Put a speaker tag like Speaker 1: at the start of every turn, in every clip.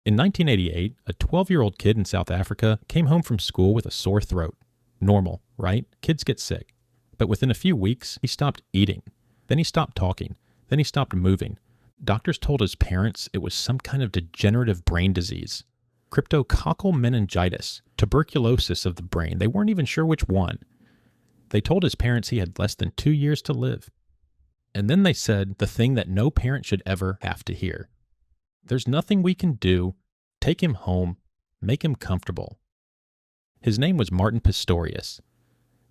Speaker 1: In 1988, a 12-year-old kid in South Africa came home from school with a sore throat. Normal, right? Kids get sick. But within a few weeks, he stopped eating. Then he stopped talking. Then he stopped moving. Doctors told his parents it was some kind of degenerative brain disease. Cryptococcal meningitis, tuberculosis of the brain. They weren't even sure which one. They told his parents he had less than 2 years to live. And then they said the thing that no parent should ever have to hear. There's nothing we can do. Take him home. Make him comfortable. His name was Martin Pistorius.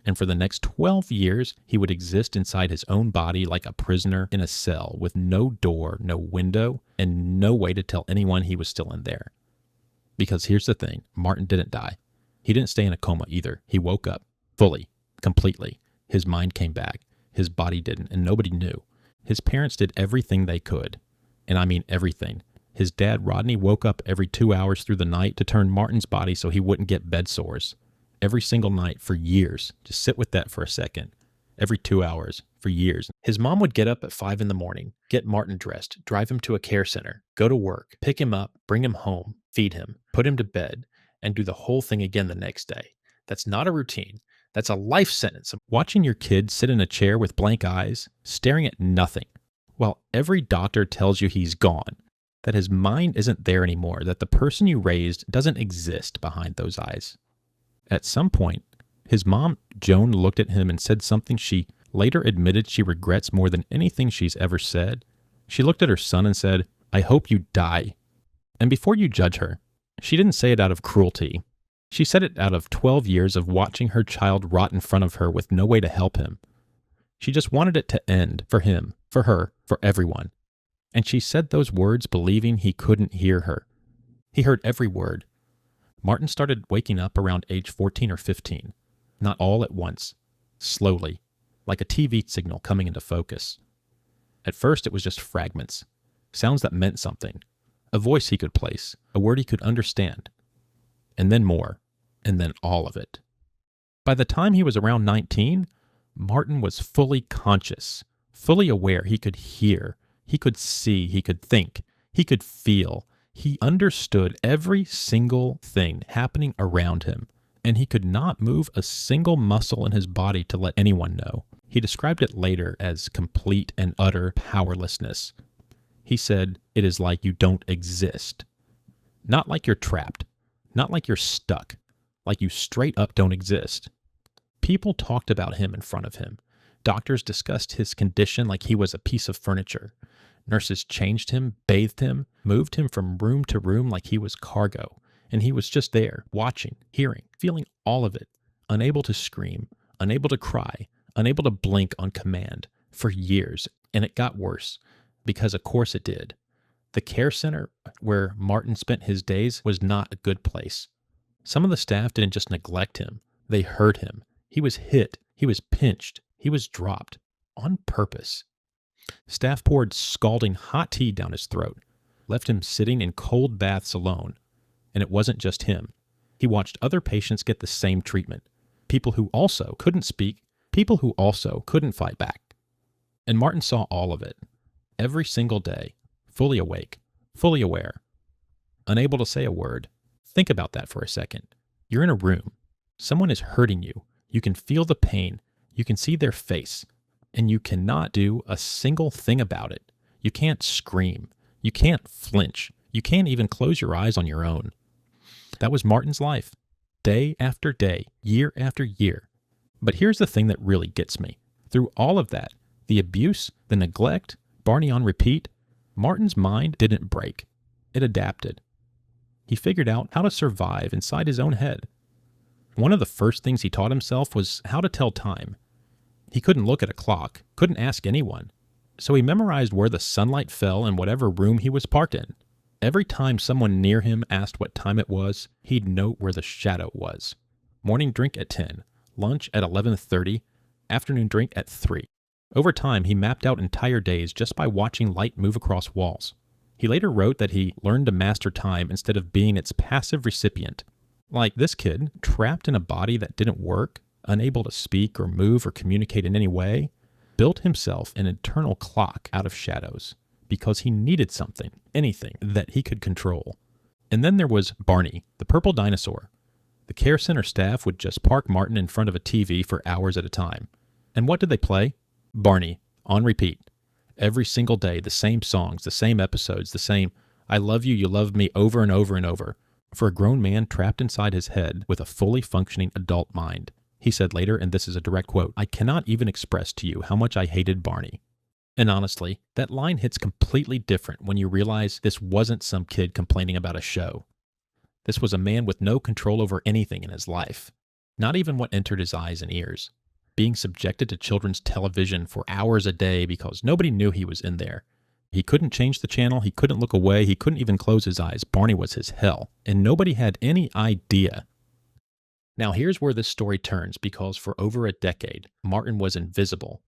Speaker 1: And for the next 12 years, he would exist inside his own body like a prisoner in a cell with no door, no window, and no way to tell anyone he was still in there. Because here's the thing, Martin didn't die. He didn't stay in a coma either. He woke up fully, completely. His mind came back. His body didn't, and nobody knew. His parents did everything they could. And I mean everything. His dad, Rodney, woke up every 2 hours through the night to turn Martin's body so he wouldn't get bed sores. Every single night for years. Just sit with that for a second. Every 2 hours for years. His mom would get up at 5 in the morning, get Martin dressed, drive him to a care center, go to work, pick him up, bring him home, feed him, put him to bed, and do the whole thing again the next day. That's not a routine. That's a life sentence. Watching your kid sit in a chair with blank eyes, staring at nothing, while every doctor tells you he's gone, that his mind isn't there anymore, that the person you raised doesn't exist behind those eyes. At some point, his mom, Joan, looked at him and said something she later admitted she regrets more than anything she's ever said. She looked at her son and said, "I hope you die." And before you judge her, she didn't say it out of cruelty. She said it out of 12 years of watching her child rot in front of her with no way to help him. She just wanted it to end for him, for her, for everyone. And she said those words believing he couldn't hear her. He heard every word. Martin started waking up around age 14 or 15. Not all at once. Slowly. Like a TV signal coming into focus. At first it was just fragments. Sounds that meant something. A voice he could place. A word he could understand. And then more. And then all of it. By the time he was around 19, Martin was fully conscious. Fully aware. He could hear. He could see. He could think. He could feel. He understood every single thing happening around him, and he could not move a single muscle in his body to let anyone know. He described it later as complete and utter powerlessness. He said, "It is like you don't exist. Not like you're trapped. Not like you're stuck. Like you straight up don't exist." People talked about him in front of him. Doctors discussed his condition like he was a piece of furniture. Nurses changed him, bathed him, moved him from room to room like he was cargo. And he was just there, watching, hearing, feeling all of it, unable to scream, unable to cry, unable to blink on command for years. And it got worse, because of course it did. The care center where Martin spent his days was not a good place. Some of the staff didn't just neglect him. They hurt him. He was hit. He was pinched. He was dropped. On purpose. Staff poured scalding hot tea down his throat, left him sitting in cold baths alone. And it wasn't just him. He watched other patients get the same treatment. People who also couldn't speak, people who also couldn't fight back. And Martin saw all of it. Every single day. Fully awake. Fully aware. Unable to say a word. Think about that for a second. You're in a room. Someone is hurting you. You can feel the pain. You can see their face. And you cannot do a single thing about it. You can't scream. You can't flinch. You can't even close your eyes on your own. That was Martin's life. Day after day, year after year. But here's the thing that really gets me. Through all of that, the abuse, the neglect, Barney on repeat, Martin's mind didn't break. It adapted. He figured out how to survive inside his own head. One of the first things he taught himself was how to tell time. He couldn't look at a clock, couldn't ask anyone. So he memorized where the sunlight fell in whatever room he was parked in. Every time someone near him asked what time it was, he'd note where the shadow was. Morning drink at 10, lunch at 11:30, afternoon drink at 3. Over time, he mapped out entire days just by watching light move across walls. He later wrote that he learned to master time instead of being its passive recipient. Like this kid, trapped in a body that didn't work, unable to speak or move or communicate in any way, built himself an internal clock out of shadows because he needed something, anything that he could control. And then there was Barney, the purple dinosaur. The care center staff would just park Martin in front of a TV for hours at a time. And what did they play? Barney, on repeat. Every single day, the same songs, the same episodes, the same "I love you, you love me" over and over and over. For a grown man trapped inside his head with a fully functioning adult mind. He said later, and this is a direct quote, "I cannot even express to you how much I hated Barney." And honestly, that line hits completely different when you realize this wasn't some kid complaining about a show. This was a man with no control over anything in his life, not even what entered his eyes and ears. Being subjected to children's television for hours a day because nobody knew he was in there. He couldn't change the channel, he couldn't look away, he couldn't even close his eyes. Barney was his hell, and nobody had any idea. Now here's where this story turns, because for over a decade, Martin was invisible.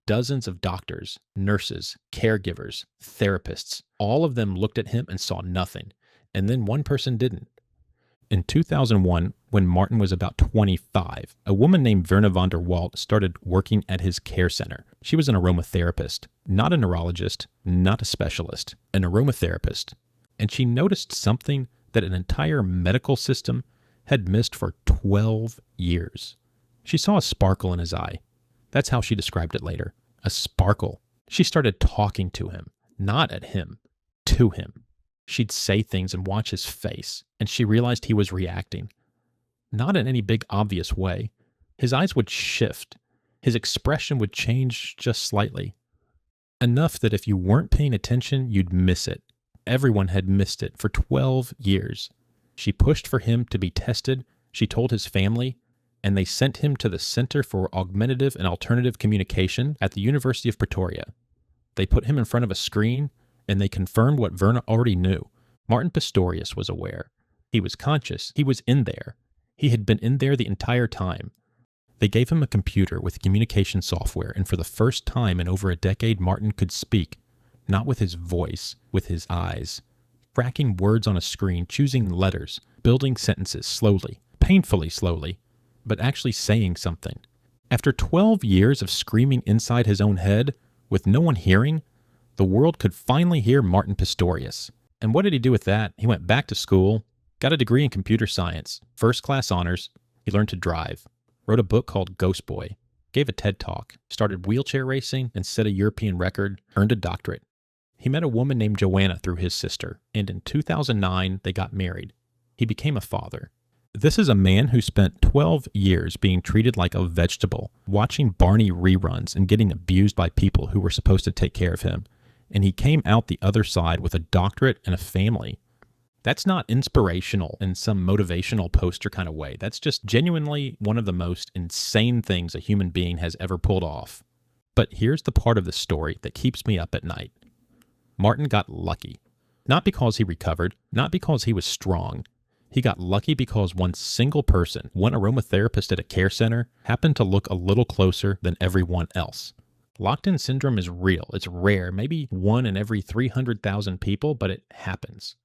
Speaker 1: Dozens of doctors, nurses, caregivers, therapists, all of them looked at him and saw nothing, and then one person didn't. In 2001, when Martin was about 25, a woman named Verna von der Walt started working at his care center. She was an aromatherapist, not a neurologist, not a specialist, an aromatherapist. And she noticed something that an entire medical system had missed for 12 years. She saw a sparkle in his eye. That's how she described it later. A sparkle. She started talking to him, not at him, to him. She'd say things and watch his face, and she realized he was reacting. Not in any big obvious way. His eyes would shift. His expression would change just slightly. Enough that if you weren't paying attention, you'd miss it. Everyone had missed it for 12 years. She pushed for him to be tested. She told his family, and they sent him to the Center for Augmentative and Alternative Communication at the University of Pretoria. They put him in front of a screen, and they confirmed what Verna already knew. Martin Pistorius was aware. He was conscious. He was in there. He had been in there the entire time. They gave him a computer with communication software, and for the first time in over a decade, Martin could speak, not with his voice, with his eyes. Fracking words on a screen, choosing letters, building sentences slowly, painfully slowly, but actually saying something. After 12 years of screaming inside his own head, with no one hearing, the world could finally hear Martin Pistorius. And what did he do with that? He went back to school, got a degree in computer science, first-class honors. He learned to drive, wrote a book called Ghost Boy, gave a TED Talk, started wheelchair racing and set a European record, earned a doctorate. He met a woman named Joanna through his sister, and in 2009, they got married. He became a father. This is a man who spent 12 years being treated like a vegetable, watching Barney reruns and getting abused by people who were supposed to take care of him. And he came out the other side with a doctorate and a family. That's not inspirational in some motivational poster kind of way. That's just genuinely one of the most insane things a human being has ever pulled off. But here's the part of the story that keeps me up at night. Martin got lucky. Not because he recovered, not because he was strong. He got lucky because one single person, one aromatherapist at a care center, happened to look a little closer than everyone else. Locked-in syndrome is real. It's rare, maybe 1 in every 300,000 people, but it happens.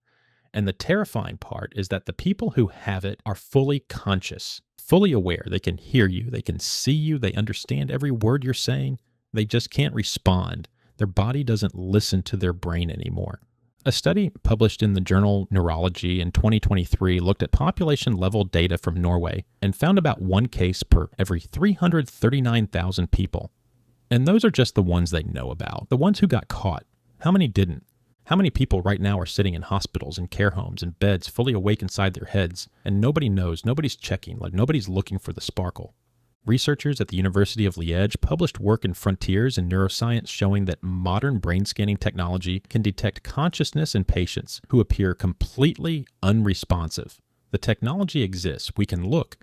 Speaker 1: And the terrifying part is that the people who have it are fully conscious, fully aware. They can hear you, they can see you, they understand every word you're saying. They just can't respond. Their body doesn't listen to their brain anymore. A study published in the journal Neurology in 2023 looked at population-level data from Norway and found about 1 case per every 339,000 people. And those are just the ones they know about, the ones who got caught. How many didn't? How many people right now are sitting in hospitals and care homes and beds fully awake inside their heads, and nobody knows, nobody's checking, like nobody's looking for the sparkle? Researchers at the University of Liege published work in Frontiers in Neuroscience showing that modern brain scanning technology can detect consciousness in patients who appear completely unresponsive. The technology exists. We can look.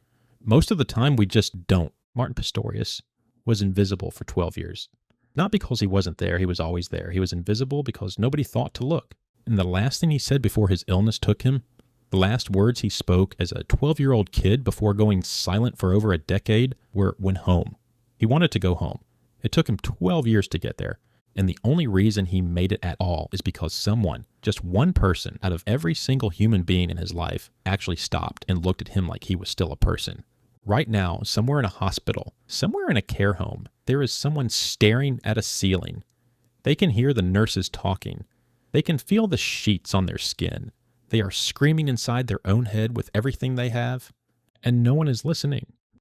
Speaker 1: Most of the time, we just don't. Martin Pistorius was invisible for 12 years. Not because he wasn't there, he was always there. He was invisible because nobody thought to look. And the last thing he said before his illness took him, the last words he spoke as a 12-year-old kid before going silent for over a decade were "went home." He wanted to go home. It took him 12 years to get there. And the only reason he made it at all is because someone, just one person out of every single human being in his life, actually stopped and looked at him like he was still a person. Right now, somewhere in a hospital, somewhere in a care home, there is someone staring at a ceiling. They can hear the nurses talking. They can feel the sheets on their skin. They are screaming inside their own head with everything they have, and no one is listening.